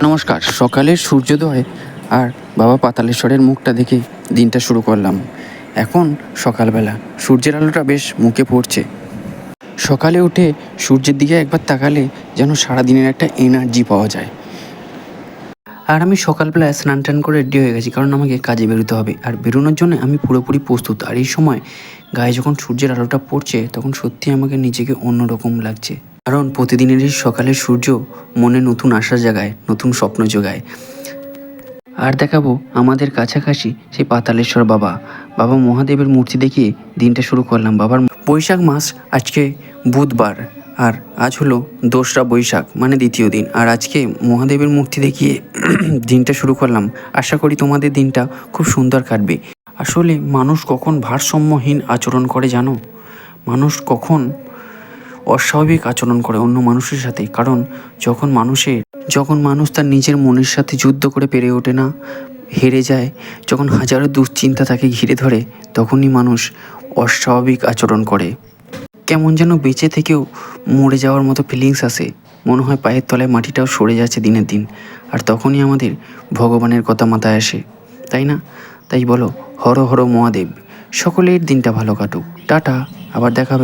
নমস্কার। সকালের সূর্যোদয় আর বাবা পাতালেশ্বরের মুখটা দেখে দিনটা শুরু করলাম। এখন সকালবেলা সূর্যের আলোটা বেশ মুখে পড়ছে। সকালে উঠে সূর্যের দিকে একবার তাকালে যেন সারাদিনের একটা এনার্জি পাওয়া যায়। আর আমি সকালবেলায় স্নান টান করে রেডি হয়ে গেছি, কারণ আমাকে কাজে বেরোতে হবে। আর বেরোনোর জন্য আমি পুরোপুরি প্রস্তুত। আর এই সময় গায়ে যখন সূর্যের আলোটা পড়ছে তখন সত্যি আমাকে নিজেকে অন্যরকম লাগছে। কারণ প্রতিদিনের এই সকালের সূর্য মনে নতুন আশা জাগায়, নতুন স্বপ্ন জোগায়। আর দেখাবো আমাদের কাছাকাছি সেই পাতালেশ্বর বাবা মহাদেবের মূর্তি দেখিয়ে দিনটা শুরু করলাম। বাবার বৈশাখ মাস, আজকে বুধবার, আর আজ হলো 2রা বৈশাখ, মানে দ্বিতীয় দিন। আর আজকে মহাদেবের মূর্তি দেখিয়ে দিনটা শুরু করলাম। আশা করি তোমাদের দিনটা খুব সুন্দর কাটবে। আসলে মানুষ কখন ভারসাম্যহীন আচরণ করে জানো? মানুষ কখন অস্বাভাবিক আচরণ করে অন্য মানুষের সাথে, কারণ যখন মানুষ তার নিজের মনের সাথে যুদ্ধ করে পেরে ওঠে না, হেরে যায়, যখন হাজারো দুশ্চিন্তা তাকে ঘিরে ধরে, তখনই মানুষ অস্বাভাবিক আচরণ করে। কেমন যেন বেঁচে থেকেও মরে যাওয়ার মতো ফিলিংস আসে। মনে হয় পায়ের তলায় মাটিটাও সরে যাচ্ছে দিনের দিন। আর তখনই আমাদের ভগবানের কথা মাথায় আসে, তাই না? তাই বলো, হর হর মহাদেব। সকলের দিনটা ভালো কাটুক। টাটা, আবার দেখা হবে।